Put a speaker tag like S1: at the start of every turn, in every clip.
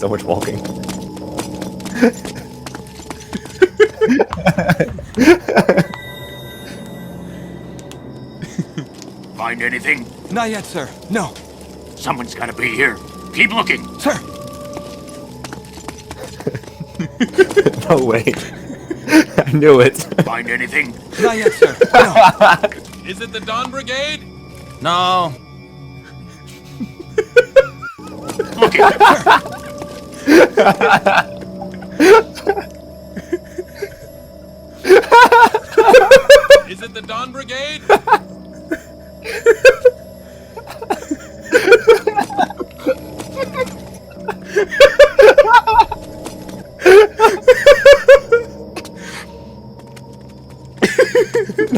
S1: so much walking.
S2: Find anything?
S3: Not yet, sir. No.
S2: Someone's gotta be here. Keep looking.
S3: Sir!
S1: No way. I knew it.
S2: Find anything?
S3: Not yet, sir. No.
S4: Is it the Dawn Brigade?
S3: No.
S2: Looking.
S4: Is it the Dawn Brigade?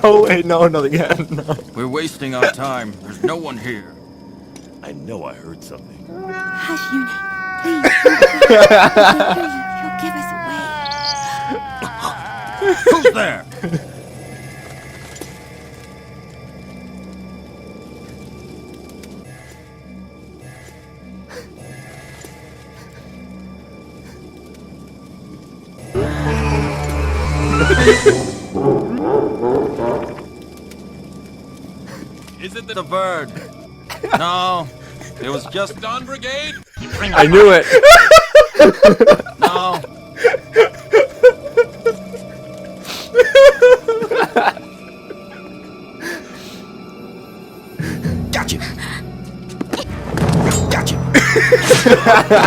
S1: No way, no, not again. No.
S3: We're wasting our time. There's no one here.
S2: I know I heard something.
S5: Hush, Unit. Please. You'll give us away.
S3: Who's there?
S4: Is it
S3: The bird. No. It was just...
S4: Dawn Brigade?
S1: I knew it.
S3: No. Gotcha. Gotcha.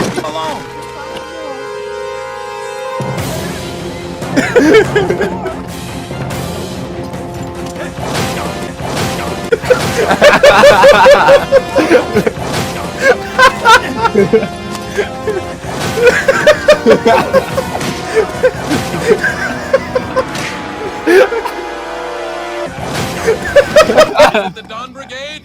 S3: Leave him alone.
S4: The Dawn Brigade?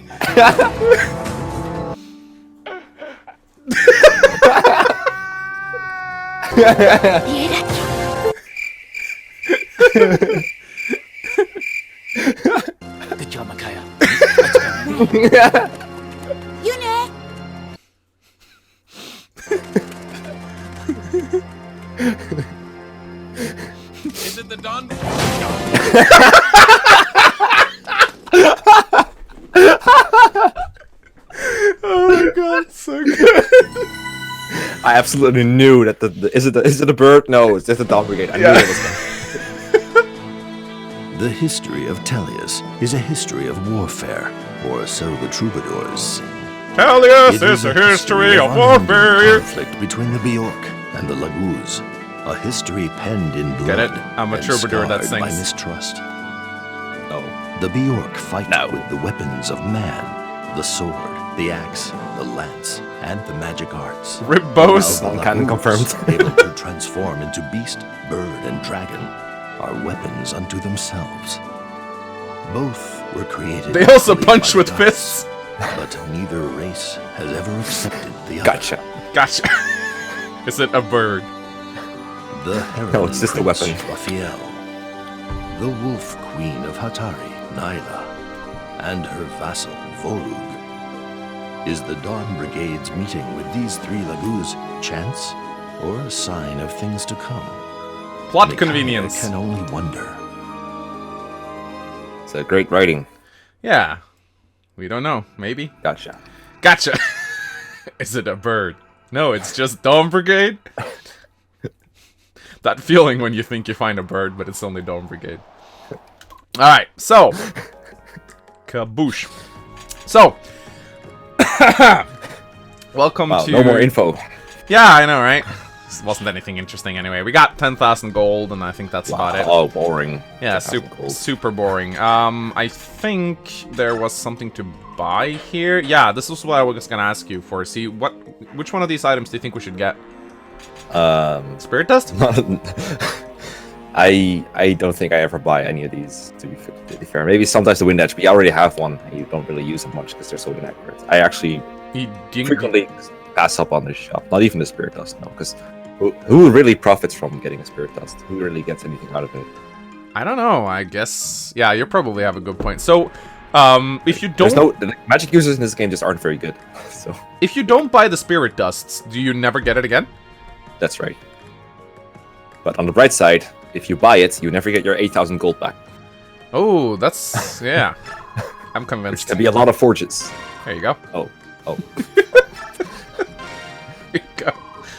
S3: Good job, Micaiah.
S5: Unit!
S4: Is it the Dawn
S1: Oh my god, so good. I absolutely knew that is it a bird? No, it's just a Dawn Brigade. I knew it was that.
S6: The history of Tellius is a history of warfare, or so the troubadours sing.
S4: Tellius
S6: It is a history of warfare. Conflict between the Bjork and the Laguz. A history penned in blood.
S4: Get it? I'm a
S6: and
S4: troubadour that
S6: scarred by
S4: sings.
S6: mistrust.
S1: No.
S6: The Bjork fight with the weapons of man, the sword, the axe, the lance, and the magic arts.
S4: Rip bows?
S6: While the
S1: Non-canon
S6: Laguz,
S1: confirmed.
S6: able to transform into beast, bird, and dragon, are weapons unto themselves. Both were created.
S4: They also
S6: equally
S4: punch
S6: by
S4: with
S6: gods,
S4: fists.
S6: but neither race has ever accepted the other.
S1: Gotcha.
S4: Gotcha. Is it a bird?
S6: The heroine
S1: No, it's just a weapon.
S6: Princess Raphael, the wolf queen of Hatari, Nyla, and her vassal, Volug. Is the Dawn Brigade's meeting with these three Laguz chance, or a sign of things to come?
S4: Plot
S6: Micaiah
S4: convenience.
S6: can only wonder.
S1: It's a great writing.
S4: Yeah. We don't know. Maybe.
S1: Gotcha.
S4: Gotcha. Is it a bird? No, it's just Dawn Brigade. That feeling when you think you find a bird, but it's only Dawn Brigade. Alright, so. Kaboosh. So. Welcome
S1: Wow,
S4: to...
S1: no more info.
S4: Yeah, I know, right? This wasn't anything interesting anyway. We got 10,000 gold, and I think that's about it.
S1: Oh, boring.
S4: Yeah,
S1: 10,000 gold.
S4: super boring. I think there was something to buy here. Yeah, this is what I was gonna ask you for. See, which one of these items do you think we should get? Spirit dust?
S1: I don't think I ever buy any of these, to be fair. Maybe sometimes the wind edge, but you already have one, and you don't really use them much because they're so inaccurate. I actually frequently pass up on this shop. Not even the spirit dust, no, because who really profits from getting a spirit dust? Who really gets anything out of it?
S4: I don't know. I guess. Yeah, you probably have a good point. So, if you don't,
S1: the magic users in this game just aren't very good. So
S4: if you don't buy the spirit dusts, do you never get it again?
S1: That's right. But on the bright side, if you buy it, you never get your 8,000 gold back.
S4: Oh, that's yeah. I'm
S1: Which
S4: convinced.
S1: can be a lot of forges.
S4: There you go.
S1: Oh.
S4: There you go.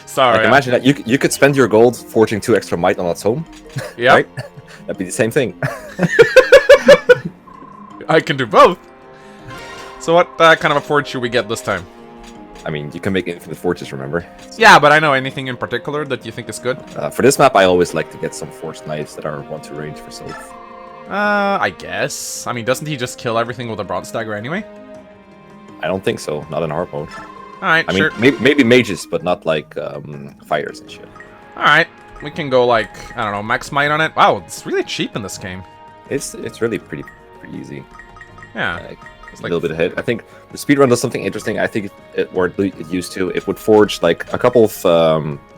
S4: Sorry.
S1: Like, imagine that you could spend your gold forging 2 extra might on its home.
S4: Yeah.
S1: Right? That'd be the same thing.
S4: I can do both. So what kind of a forge should we get this time?
S1: I mean, you can make infinite forges, remember?
S4: Yeah, but I know anything in particular that you think is good?
S1: For this map, I always like to get some forged knives that are 1-2 range for Soph.
S4: I guess. I mean, doesn't he just kill everything with a bronze dagger anyway?
S1: I don't think so. Not in hard mode.
S4: Alright,
S1: I
S4: sure.
S1: mean, maybe mages, but not like fighters and shit.
S4: Alright. We can go like, I don't know, max might on it. Wow, it's really cheap in this game.
S1: It's really pretty easy.
S4: Yeah.
S1: Like,
S4: It's
S1: a
S4: like
S1: little bit ahead. I think the speedrun does something interesting. I think it used to. It would forge like a couple of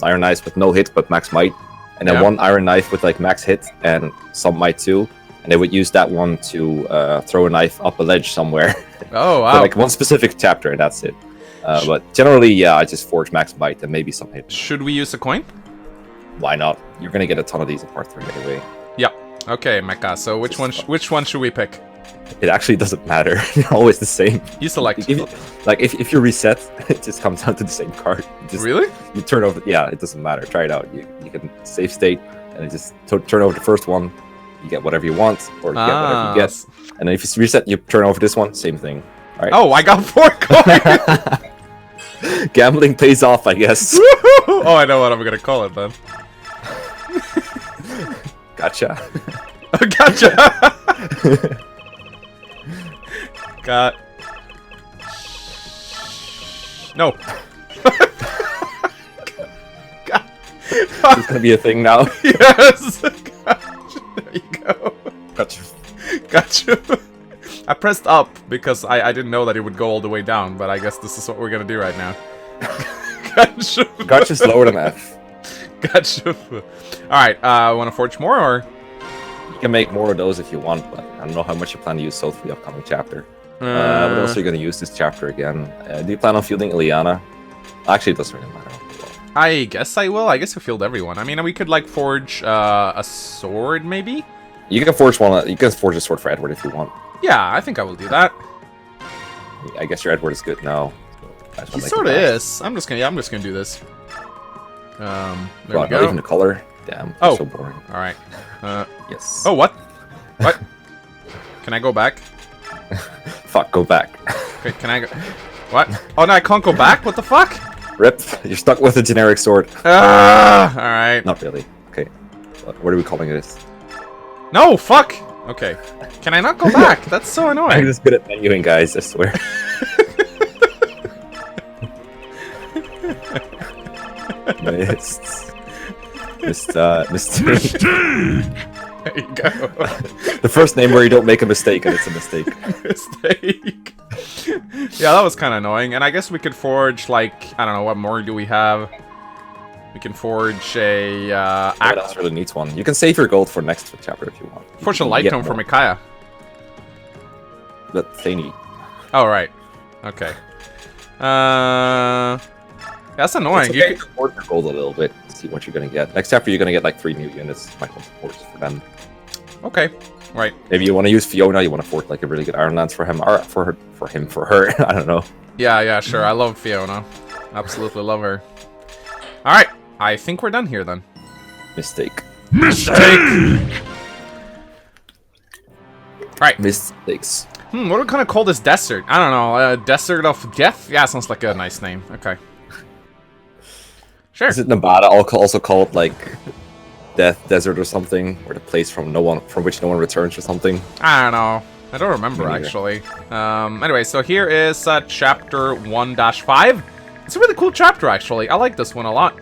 S1: iron knives with no hit but max might, and then one iron knife with like max hit and some might too. And they would use that one to throw a knife up a ledge somewhere.
S4: Oh, wow.
S1: For like one specific chapter, and that's it. But generally, yeah, I just forge max might and maybe some hit.
S4: Should we use a coin?
S1: Why not? You're gonna get a ton of these in part 3 anyway.
S4: Yep. Okay, Mecha. So which one should we pick?
S1: It actually doesn't matter. They're always the same.
S4: You select.
S1: If you reset, it just comes down to the same card.
S4: Really?
S1: You turn over. Yeah, it doesn't matter. Try it out. You can save state and it just turn over the first one. You get whatever you want, or you get whatever you get. And then if you reset, you turn over this one. Same thing. All right.
S4: Oh, I got 4 coins.
S1: Gambling pays off, I guess.
S4: Oh, I know what I'm gonna call it then.
S1: Gotcha.
S4: Gotcha. Got. No.
S1: It's gonna be a thing now.
S4: Yes. Gotcha. There you go.
S1: Gotcha.
S4: Gotcha. I pressed up because I didn't know that it would go all the way down, but I guess this is what we're gonna do right now. Gotcha.
S1: Gotcha's lower than F.
S4: Gotcha. Alright, wanna forge more or?
S1: You can make more of those if you want, but I don't know how much you plan to use Soul for the upcoming chapter. What else are you gonna use this chapter again? Do you plan on fielding Ileana? Actually, it doesn't really matter.
S4: I guess I will. I guess we field everyone. I mean, we could like forge a sword, maybe.
S1: You can forge one. You can forge a sword for Edward if you want.
S4: Yeah, I think I will do that.
S1: I guess your Edward is good now. So
S4: He sort of is. I'm just gonna do this. There we
S1: Not
S4: go.
S1: even the color. Damn.
S4: Oh.
S1: So boring.
S4: All right.
S1: Yes.
S4: Oh, what? What? Can I go back?
S1: Fuck. Go back.
S4: Okay, can I go? What? Oh no, I can't go back. What the fuck?
S1: Rip. You're stuck with a generic sword.
S4: Ah! All right.
S1: Not really. Okay. What are we calling this?
S4: No, fuck. Okay. Can I not go back? That's so
S1: I'm
S4: annoying.
S1: just good at menuing, guys. I swear. Mistake.
S4: There you go.
S1: The first name where you don't make a mistake and it's a mistake.
S4: Mistake. Yeah, that was kind of annoying. And I guess we could forge, like, I don't know, what more do we have? We can forge a,
S1: What else really needs one? You can save your gold for next chapter if you want.
S4: forge a
S1: You
S4: light
S1: get
S4: tome for
S1: more.
S4: Micaiah.
S1: But they need.
S4: Oh, right. Okay. That's annoying.
S1: It's okay to support your gold a little bit. See what you're gonna get. Next chapter, you're gonna get like 3 new units. Might want supports for them.
S4: Okay. Right.
S1: Maybe you want to use Fiona. You want to forge like a really good Iron Lance for him, or for her. I don't know.
S4: Yeah, sure. I love Fiona. Absolutely love her. Alright. I think we're done here then.
S1: Mistake.
S4: Alright.
S1: Mistakes.
S4: What do we kind of call this desert? I don't know. Desert of Death? Yeah, sounds like a nice name. Okay. Sure.
S1: Is it Nevada also called like Death Desert or something, or the place from which no one returns or something?
S4: I don't know. I don't remember,
S1: Me neither.
S4: actually. Anyway, so here is chapter 1-5. It's a really cool chapter, actually. I like this one a lot.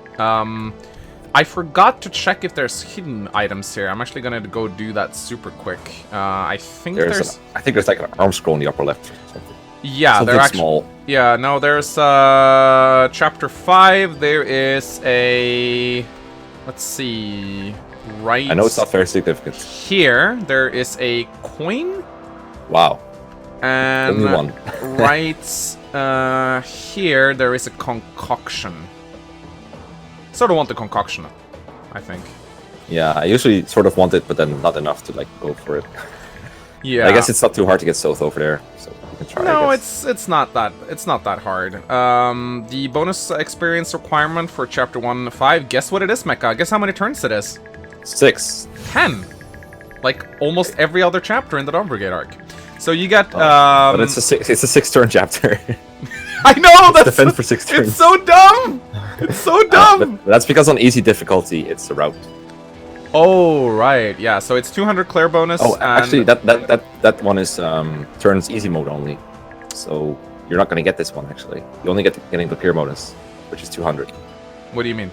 S4: I forgot to check if there's hidden items here. I'm actually gonna go do that super quick. I think there's
S1: like an arm scroll in the upper left or something.
S4: Yeah,
S1: Something
S4: they're actually
S1: small.
S4: Yeah, no, there's chapter 5. There is a, let's see, right.
S1: I know it's not very significant.
S4: Here there is a coin.
S1: Wow.
S4: And
S1: Only one.
S4: right here there is a concoction. Sort of want the concoction, I think.
S1: Yeah, I usually sort of want it, but then not enough to like go for it.
S4: Yeah.
S1: I guess it's not too hard to get Soth over there, so you can try.
S4: No, it's not that hard. The bonus experience requirement for Chapter 1-5. Guess what it is, Mecha? Guess how many turns it is?
S1: 6.
S4: 10. Like almost every other chapter in the Dawn Brigade arc. So you get.
S1: But it's a 6-turn chapter.
S4: I know that's
S1: defend for 6 turns.
S4: It's so dumb. It's so dumb.
S1: But that's because on easy difficulty, it's a route.
S4: Oh right, yeah. So it's 200 clear bonus.
S1: Oh,
S4: and...
S1: actually, that one is turns easy mode only. So you're not going to get this one actually. You only getting the clear bonus, which is 200.
S4: What do you mean?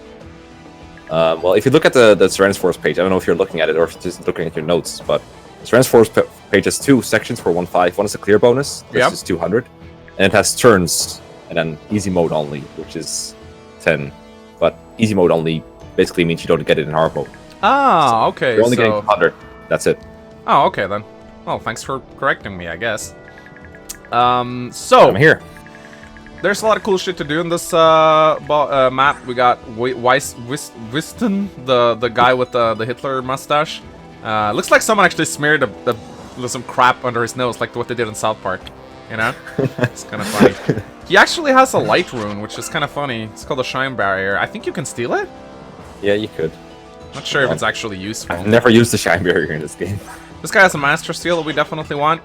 S1: Well, if you look at the Seren's Force page, I don't know if you're looking at it or if you're just looking at your notes, but the Seren's Force page has 2 sections for 1-5. One is a clear bonus, which is 200, and it has turns and then easy mode only, which is 10. But easy mode only basically means you don't get it in hard mode.
S4: Ah, okay.
S1: You're only getting 100. That's it.
S4: Oh, okay then. Well, thanks for correcting me, I guess. So
S1: I'm here.
S4: There's a lot of cool shit to do in this map. We got Wiston, the guy with the Hitler mustache. Looks like someone actually smeared some crap under his nose, like what they did in South Park. You know? It's kind of funny. He actually has a light rune, which is kind of funny. It's called a Shine Barrier. I think you can steal it?
S1: Yeah, you could.
S4: Not sure if it's actually useful.
S1: I've never used the Shine Barrier in this game.
S4: This guy has a Master Seal that we definitely want.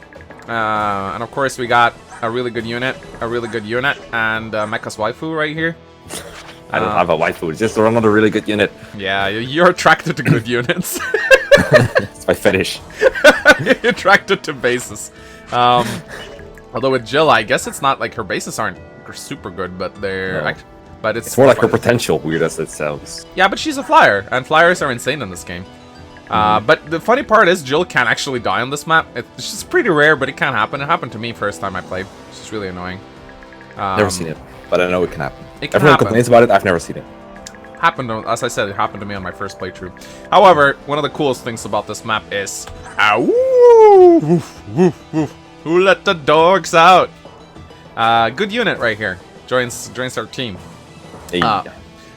S4: And of course we got a really good unit, and Mecha's waifu right here.
S1: I don't have a waifu, it's just another really good unit.
S4: Yeah, you're attracted to good units.
S1: It's my fetish.
S4: You're attracted to bases. Although with Jill, I guess it's not like her bases aren't super good, but they're...
S1: No.
S4: But
S1: it's more like her potential, weird as it sounds.
S4: Yeah, but she's a flyer, and flyers are insane in this game. But the funny part is Jill can actually die on this map. It's just pretty rare, but it can happen. It happened to me first time I played. It's just really annoying.
S1: Never seen it, but I know it can happen.
S4: It can
S1: Everyone
S4: happen.
S1: complains about it, I've never seen it.
S4: As I said, it happened to me on my first playthrough. However, one of the coolest things about this map is... Ow! Woof, woof, woof. Who let the dogs out? Good unit right here. Joins our team.
S1: Hey.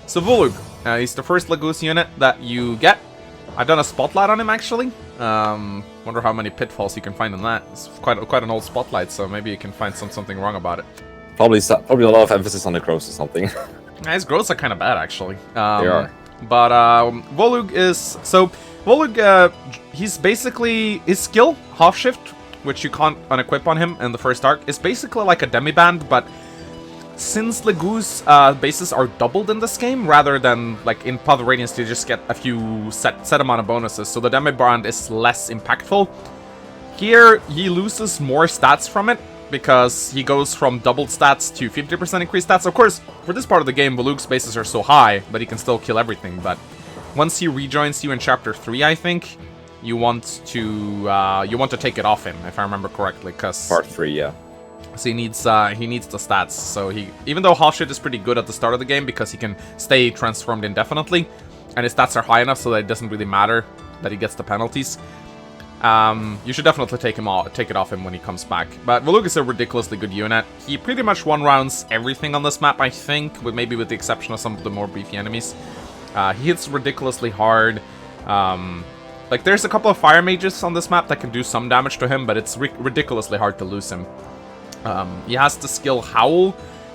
S4: So Volug, he's the first Lagoose unit that you get. I've done a spotlight on him actually. Wonder how many pitfalls you can find in that. It's quite an old spotlight, so maybe you can find something wrong about it.
S1: Probably a lot of emphasis on the growths or something.
S4: Yeah, his growths are kind of bad actually.
S1: They are.
S4: But Volug is Volug. He's basically his skill half shift, which you can't unequip on him in the first arc, is basically like a demiband, but since Lagoose bases are doubled in this game, rather than like in Path of Radiance, you just get a few set amount of bonuses, so the demiband is less impactful. Here, he loses more stats from it, because he goes from doubled stats to 50% increased stats. Of course, for this part of the game, Volug's bases are so high that he can still kill everything, but once he rejoins you in Chapter 3, I think, you want to take it off him, if I remember correctly, because...
S1: Part 3, yeah.
S4: So he needs the stats. So even though half shit is pretty good at the start of the game because he can stay transformed indefinitely, and his stats are high enough so that it doesn't really matter that he gets the penalties. You should definitely take it off him when he comes back. But Volug is a ridiculously good unit. He pretty much one-rounds everything on this map, I think, maybe with the exception of some of the more beefy enemies. He hits ridiculously hard. Like there's a couple of fire mages on this map that can do some damage to him, but it's ridiculously hard to lose him. He has the skill Howl,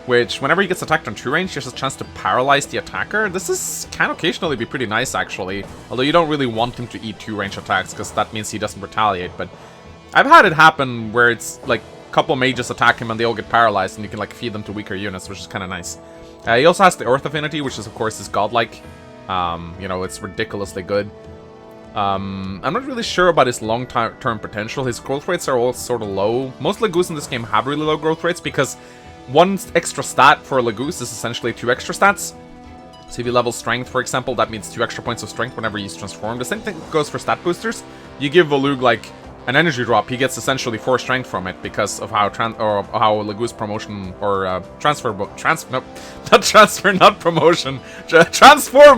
S4: which whenever he gets attacked on true range, he has a chance to paralyze the attacker. This can occasionally be pretty nice, actually. Although you don't really want him to eat 2 range attacks, because that means he doesn't retaliate. But I've had it happen where it's like a couple mages attack him and they all get paralyzed, and you can like feed them to weaker units, which is kind of nice. He also has the Earth Affinity, which is of course is godlike. You know, it's ridiculously good. I'm not really sure about his long-term potential. His growth rates are all sort of low. Most Lagoose in this game have really low growth rates because 1 extra stat for Lagoose is essentially 2 extra stats. So if you level Strength, for example, that means 2 extra points of Strength whenever he's transformed. The same thing goes for stat boosters. You give Volug like an energy drop, he gets essentially 4 Strength from it because of how Lagoose promotion or transform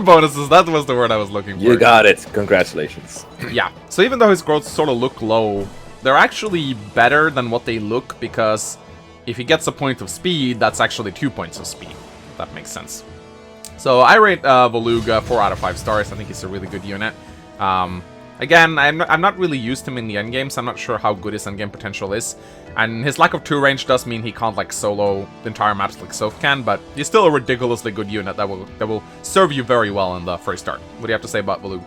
S4: bonuses. That was the word I was looking for.
S1: You got it. Congratulations.
S4: Yeah. So even though his growths sort of look low, they're actually better than what they look because if he gets a point of speed, that's actually 2 points of speed. If that makes sense. So I rate Volug 4 out of 5 stars. I think he's a really good unit. Again, I'm not really used to him in the endgame, so I'm not sure how good his endgame potential is. And his lack of 2 range does mean he can't like solo the entire maps like Soph can, but he's still a ridiculously good unit that will serve you very well in the first start. What do you have to say about Volug?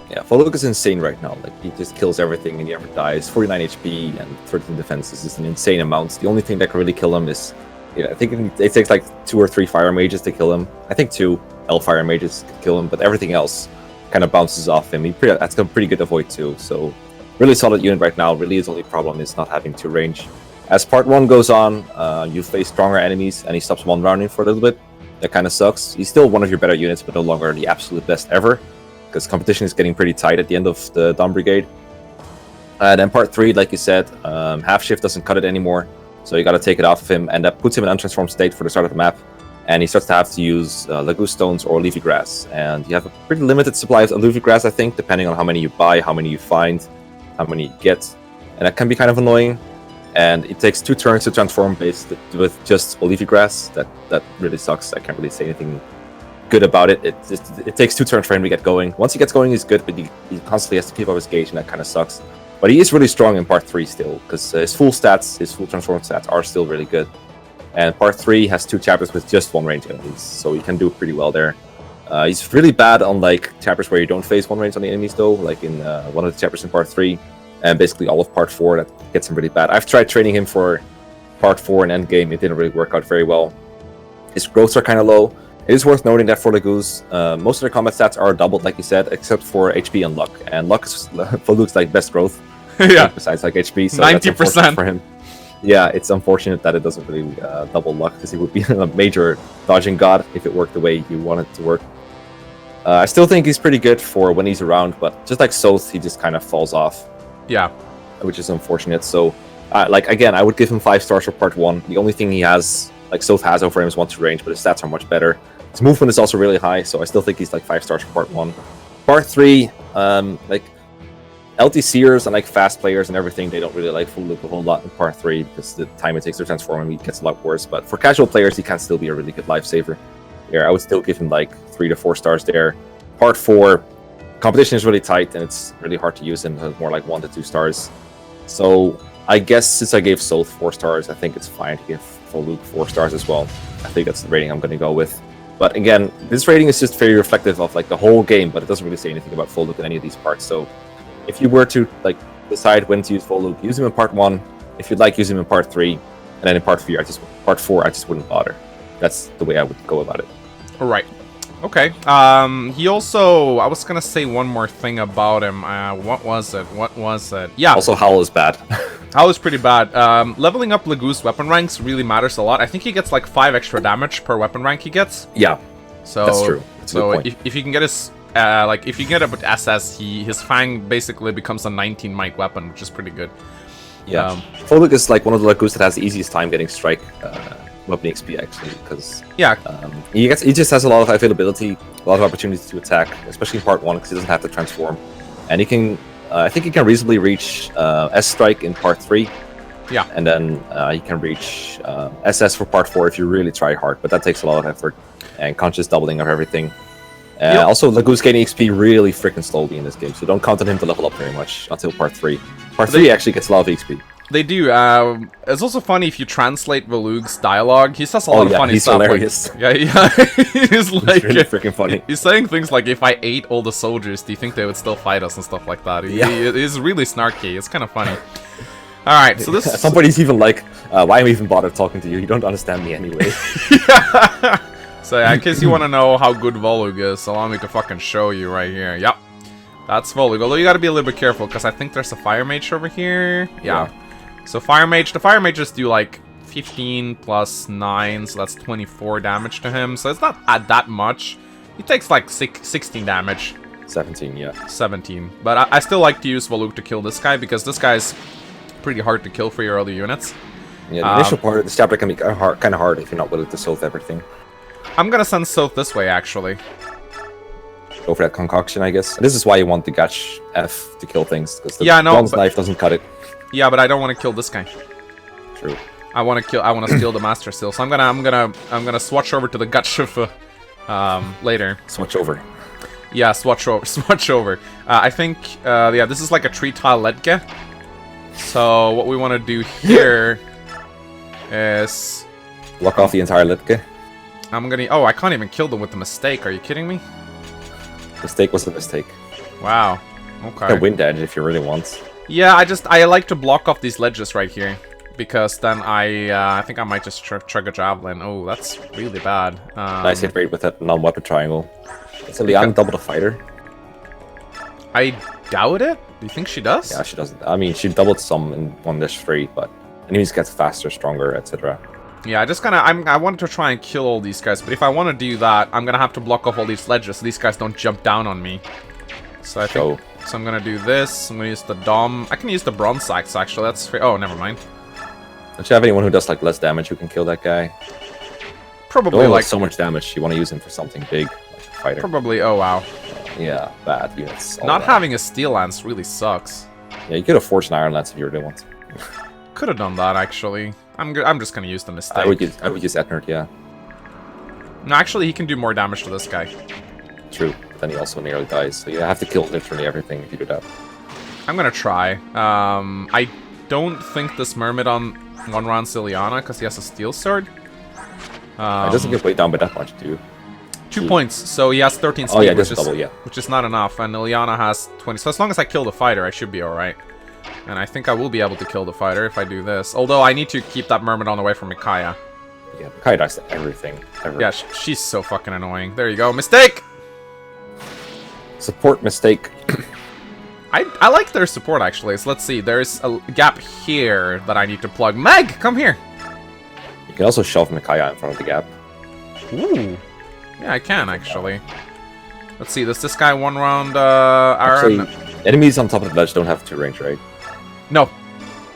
S1: Yeah, Volug is insane right now. Like, he just kills everything and he never dies. 49 HP and 13 defense is just an insane amount. The only thing that can really kill him is, I think it takes like 2 or 3 fire mages to kill him. I think 2 L fire mages could kill him, but everything else kind of bounces off him. That's a pretty good avoid too. So really solid unit right now. Really his only problem is not having 2 range. As part 1 goes on, you face stronger enemies and he stops one rounding for a little bit. That kind of sucks. He's still one of your better units, but no longer the absolute best ever, because competition is getting pretty tight at the end of the Dawn Brigade. Then part 3, like you said, half shift doesn't cut it anymore, so you got to take it off of him, and that puts him in untransformed state for the start of the map. And he starts to have to use Lagoon Stones or Leafy Grass, and you have a pretty limited supply of Leafy Grass, I think, depending on how many you buy, how many you find, how many you get, and that can be kind of annoying. And it takes 2 turns to transform based with just Leafy Grass. That really sucks. I can't really say anything good about it. It takes 2 turns for him to get going. Once he gets going, he's good, but he constantly has to keep up his gauge, and that kind of sucks. But he is really strong in part 3 still, because his full transform stats are still really good. And part 3 has 2 chapters with just 1 range enemies, so he can do pretty well there. He's really bad on like chapters where you don't face 1 range on the enemies though, like in one of the chapters in part 3, and basically all of part 4, that gets him really bad. I've tried training him for part 4 and endgame, it didn't really work out very well. His growths are kind of low. It is worth noting that for Lagoos, most of their combat stats are doubled, like you said, except for HP and luck. And luck is Volug's like best growth.
S4: Yeah.
S1: Besides like HP, so
S4: 90%
S1: for him. Yeah, it's unfortunate that it doesn't really double luck, because he would be a major dodging god if it worked the way you want it to work. I still think he's pretty good for when he's around, but just like Soth, he just kind of falls off.
S4: Yeah.
S1: Which is unfortunate. So, like again, I would give him 5 stars for part 1. The only thing he has, like Soth has over him, is 1-2 range, but his stats are much better. His movement is also really high, so I still think he's like 5 stars for part 1. Part 3, like LTCers and like fast players and everything, they don't really like Volug a whole lot in part 3, because the time it takes to transform him, he gets a lot worse. But for casual players, he can still be a really good lifesaver. Yeah, I would still give him like 3 to 4 stars there. Part 4, competition is really tight and it's really hard to use him. It's more like 1 to 2 stars. So I guess since I gave Soth 4 stars, I think it's fine to give Volug 4 stars as well. I think that's the rating I'm going to go with. But again, this rating is just very reflective of like the whole game, but it doesn't really say anything about Volug in any of these parts. So if you were to like decide when to use Volug, use him in part 1. If you'd like, use him in part 3, and then in part 4, I just wouldn't bother. That's the way I would go about it.
S4: All right. Okay. He also, I was gonna say one more thing about him. What was it? Yeah.
S1: Also, Howl is bad.
S4: Howl is pretty bad. Leveling up Lagoon's weapon ranks really matters a lot. I think he gets like 5 extra damage per weapon rank he gets.
S1: Yeah.
S4: So
S1: that's true. That's
S4: so if you can get his, if you can get it with SS, his Fang basically becomes a 19 might weapon, which is pretty good.
S1: Yeah. Volug is like one of the Lagoons that has the easiest time getting strike. Weapon XP actually, because he just has a lot of availability, a lot of opportunities to attack, especially in part 1, because he doesn't have to transform, and he can I think he can reasonably reach S strike in part 3, and then he can reach SS for part 4 if you really try hard, but that takes a lot of effort and conscious doubling of everything. Also, Lagoon's gaining XP really freaking slowly in this game, so don't count on him to level up very much until part 3. Part 3 actually gets a lot of XP.
S4: They do. It's also funny if you translate Volug's dialogue. He says a lot of funny
S1: he's
S4: stuff.
S1: Hilarious.
S4: Like, he's like,
S1: really freaking funny.
S4: He's saying things like, "If I ate all the soldiers, do you think they would still fight us?" and stuff like that. He's really snarky. It's kind of funny. All right, so this.
S1: At some point, he's even like, "Why am I even bothered talking to you? You don't understand me anyway."
S4: So yeah, in case you want to know how good Volug is, allow me to fucking show you right here. Yep, that's Volug. Although you got to be a little bit careful, because I think there's a Fire Mage over here. Yeah. So Fire Mage, the Fire Mages do like 15 plus 9, so that's 24 damage to him. So it's not that much. He takes like 16 damage.
S1: 17, yeah.
S4: 17. But I still like to use Volug to kill this guy, because this guy's pretty hard to kill for your other units.
S1: Yeah, the initial part of this chapter can be kind of hard if you're not willing to Soth everything.
S4: I'm gonna send Soth this way, actually.
S1: Go for that concoction, I guess. This is why you want the Gach F to kill things, because the knife doesn't cut it.
S4: Yeah, but I don't want to kill this guy.
S1: True.
S4: I want to steal the Master Seal. So I'm gonna swatch over to the Gutschiffe later.
S1: Switch over.
S4: Yeah, swatch over. Swatch over. I think, yeah, this is like a 3-tile Ledge. So what we want to do here is...
S1: Block off the entire Litke.
S4: I'm gonna... Oh, I can't even kill them with the mistake. Are you kidding me?
S1: Mistake was a mistake.
S4: Wow. Okay.
S1: Wind edge if you really want.
S4: Yeah, I like to block off these ledges right here. Because then I think I might just chug a javelin. Oh, that's really bad.
S1: Nice hit rate with that non-weapon triangle. Is Liana double the fighter?
S4: I doubt it. Do you think she does?
S1: Yeah, she doesn't. I mean, she doubled some in 1-3, but enemies get faster, stronger, etc.
S4: Yeah, I wanted to try and kill all these guys, but if I want to do that, I'm gonna have to block off all these ledges so these guys don't jump down on me. So I think... So I'm gonna do this. I'm gonna use the Dom. I can use the Bronze Axe, actually. That's free. Oh, never mind.
S1: Don't you have anyone who does like less damage who can kill that guy?
S4: Probably like
S1: so much damage. You want to use him for something big, like a fighter.
S4: Probably. Oh wow.
S1: Yeah, bad units.
S4: Not having a Steel Lance really sucks.
S1: Yeah, you could have forged an Iron Lance if you really want.
S4: Could have done that actually. I'm just gonna use the mistake.
S1: I would use Etnerd, yeah.
S4: No, actually, he can do more damage to this guy.
S1: True. But then he also nearly dies, so you have to kill literally everything if you do that.
S4: I'm gonna try. I don't think this Myrmidon one-rounds Ileana because he has a steel sword.
S1: It doesn't get weighed down by that much, too.
S4: 2 points, so he has 13 speed,
S1: oh, yeah, just double, yeah.
S4: Which is not enough, and Ileana has 20. So as long as I kill the fighter, I should be alright. And I think I will be able to kill the fighter if I do this. Although I need to keep that Myrmidon away from Micaiah.
S1: Yeah, Micaiah dies to everything. Ever.
S4: Yeah, she's so fucking annoying. There you go. Mistake!
S1: Support mistake.
S4: I like their support, actually. So let's see. There's a gap here that I need to plug. Meg, come here!
S1: You can also shove Micaiah in front of the gap.
S4: Ooh. Yeah, I can, actually. Let's see. Does this guy one-round Aaron?
S1: Actually, enemies on top of the ledge don't have 2 range, right?
S4: No.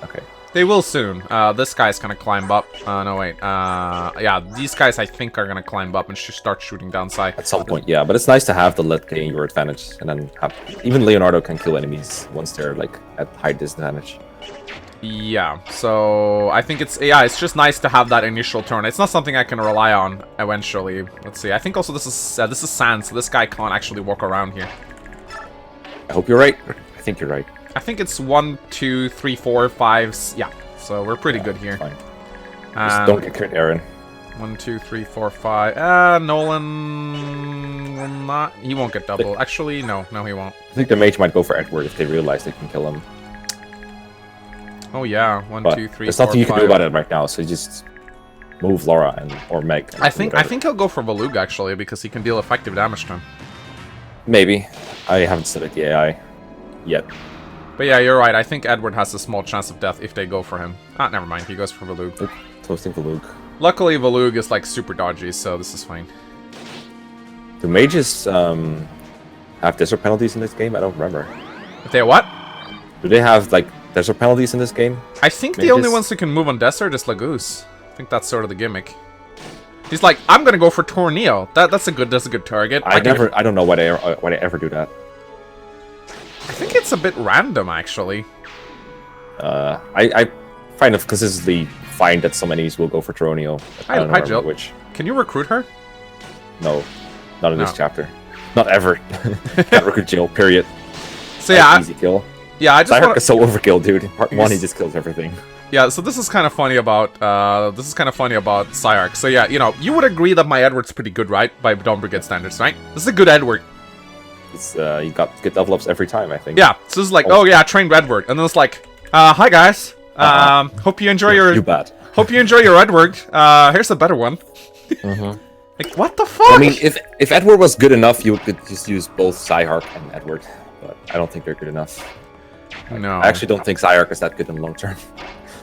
S1: Okay.
S4: They will soon. This guy's gonna climb up. No, wait. Yeah, these guys, I think, are gonna climb up and start shooting downside.
S1: At some point, yeah. But it's nice to have the Ledge in your advantage. And then have... Even Leonardo can kill enemies once they're, like, at high disadvantage.
S4: Yeah, so I think it's just nice to have that initial turn. It's not something I can rely on eventually. Let's see. I think also this is sand, so this guy can't actually walk around here.
S1: I hope you're right. I think you're right.
S4: I think it's 1, 2, 3, 4, 5. Yeah, so we're pretty good here.
S1: Fine. Just don't get crit, Aaron.
S4: 1, 2, 3, 4, 5. Nolan will not. He won't get double. Actually, no, he won't.
S1: I think the mage might go for Edward if they realize they can kill him.
S4: Oh yeah, 1,
S1: But
S4: 2, 3,
S1: there's
S4: 4,
S1: nothing you can
S4: 5.
S1: do about it right now, so you just move Laura or Meg.
S4: I think he'll go for Volug actually because he can deal effective damage to him.
S1: Maybe. I haven't studied the AI yet.
S4: But yeah, you're right. I think Edward has a small chance of death if they go for him. Ah, never mind. He goes for Volug.
S1: Oop, toasting Volug.
S4: Luckily, Volug is like super dodgy, so this is fine.
S1: Do mages have desert penalties in this game? I don't remember.
S4: If they what?
S1: Do they have like desert penalties in this game?
S4: I think the only ones who can move on desert is Lagoose. I think that's sort of the gimmick. He's like, I'm gonna go for Torneo. That's a good target.
S1: I don't know why they ever do that.
S4: I think it's a bit random, actually.
S1: I find it consistently find that some enemies will go for Torneo.
S4: Hi, Jill. Which? Can you recruit her?
S1: No, not in this chapter. Not ever. Can't recruit Jill. Period.
S4: So yeah,
S1: easy kill.
S4: Yeah, I just
S1: Cyark is so overkill, dude. In part 1, he just kills everything.
S4: Yeah, so this is kind of funny about Cyark. So yeah, you would agree that my Edward's pretty good, right? By Dawn Brigade standards, right? This is a good Edward.
S1: It's you got good level ups every time, I think.
S4: Yeah, so this is like, oh yeah, trained Edward, and then it's like, hi guys, hope you enjoy your.
S1: You bad.
S4: Hope you enjoy your Edward. Here's a better one. Like, what the fuck?
S1: I mean, if Edward was good enough, you could just use both Cyark and Edward, but I don't think they're good enough.
S4: No.
S1: I actually don't think Cyark is that good in the long term.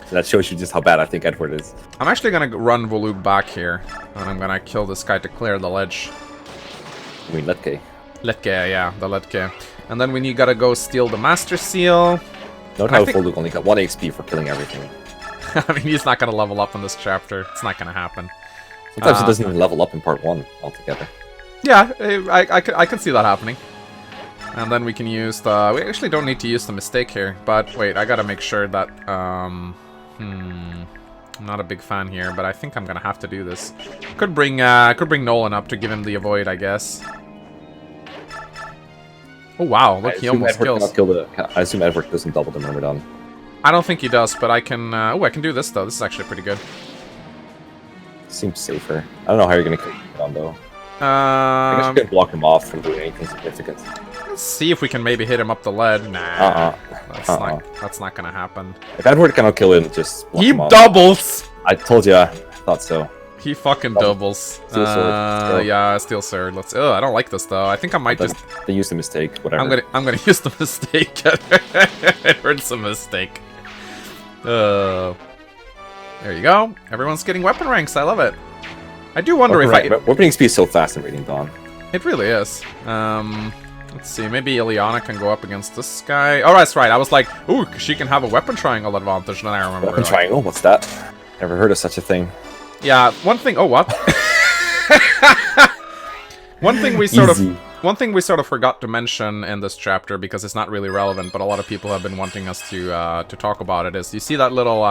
S1: So that shows you just how bad I think Edward is.
S4: I'm actually gonna run Volug back here, and I'm gonna kill this guy to clear the ledge.
S1: I mean, Letke.
S4: Letke, yeah, the Letke. And then we gotta go steal the Master Seal.
S1: Note how Volug only got 1 XP for killing everything.
S4: I mean, he's not gonna level up in this chapter. It's not gonna happen.
S1: Sometimes it doesn't even level up in part 1 altogether.
S4: Yeah, I can see that happening. And then we can use the... We actually don't need to use the mistake here. But wait, I gotta make sure that... I'm not a big fan here, but I think I'm gonna have to do this. Could bring Nolan up to give him the avoid, I guess. Oh wow, look, he almost kills.
S1: I assume Edward doesn't double the Myrmidon.
S4: I don't think he does, but I can... oh, I can do this, though. This is actually pretty good.
S1: Seems safer. I don't know how you're gonna kill him, though. I guess you can block him off from doing anything significant.
S4: Let's see if we can maybe hit him up the lead. Nah, that's not gonna happen.
S1: If Edward cannot kill him, just block
S4: he
S1: him off.
S4: doubles!
S1: I told you, I thought so.
S4: He fucking doubles.
S1: Steel sword.
S4: Yeah, steel sword. Let's. Oh, I don't like this though. I think I might just.
S1: They used the mistake. Whatever.
S4: I'm gonna use the mistake. It's a mistake. There you go. Everyone's getting weapon ranks. I love it. I do wonder
S1: weaponing speed is so fast in Raiding Dawn.
S4: It really is. Let's see. Maybe Ileana can go up against this guy. Oh, that's right. I was like, ooh, she can have a weapon triangle advantage. And then I remember.
S1: Weapon triangle? What's that? Never heard of such a thing.
S4: Yeah, one thing. Oh, what? One thing we sort of forgot to mention in this chapter because it's not really relevant, but a lot of people have been wanting us to talk about it. Is you see that little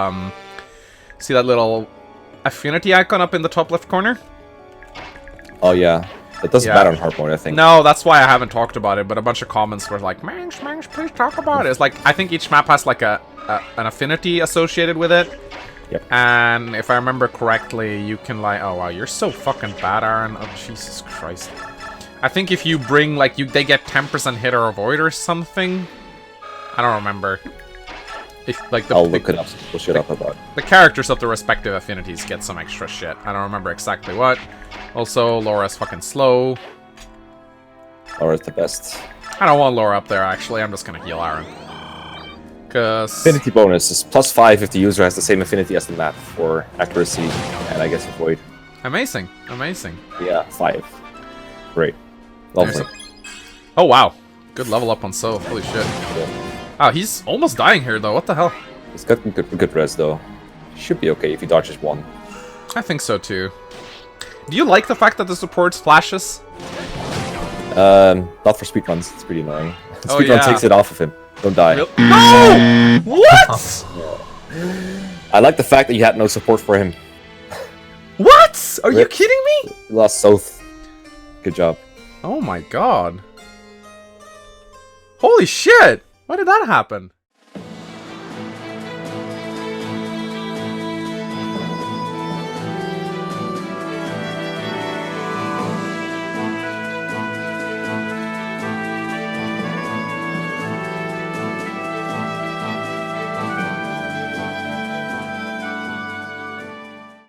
S4: affinity icon up in the top left corner?
S1: Oh yeah, that doesn't matter on hard mode, I think.
S4: No, that's why I haven't talked about it. But a bunch of comments were like, "Mangs, please talk about it." It's like I think each map has like an affinity associated with it.
S1: Yep.
S4: And if I remember correctly, you can like... Oh, wow, you're so fucking bad, Aaron. Oh, Jesus Christ. I think if you bring, like, they get 10% hit or avoid or something. I don't remember. If, like,
S1: I'll look it up, we'll shut up about it.
S4: The characters of the respective affinities get some extra shit. I don't remember exactly what. Also, Laura's fucking slow.
S1: Laura's the best.
S4: I don't want Laura up there, actually. I'm just gonna heal Aaron.
S1: Affinity bonus is +5 if the user has the same affinity as the map for accuracy and I guess avoid.
S4: Amazing, amazing.
S1: Yeah, 5. Great. Lovely.
S4: Oh wow, good level up on Soph. Holy shit. Oh, he's almost dying here though. What the hell?
S1: He's got good res though. Should be okay if he dodges one.
S4: I think so too. Do you like the fact that the supports flashes?
S1: Not for speedruns. It's pretty annoying. Speedrun takes it off of him. Don't die.
S4: No! What?
S1: I like the fact that you had no support for him.
S4: What? Are you kidding me?
S1: You lost Soth. Good job.
S4: Oh my god. Holy shit! Why did that happen?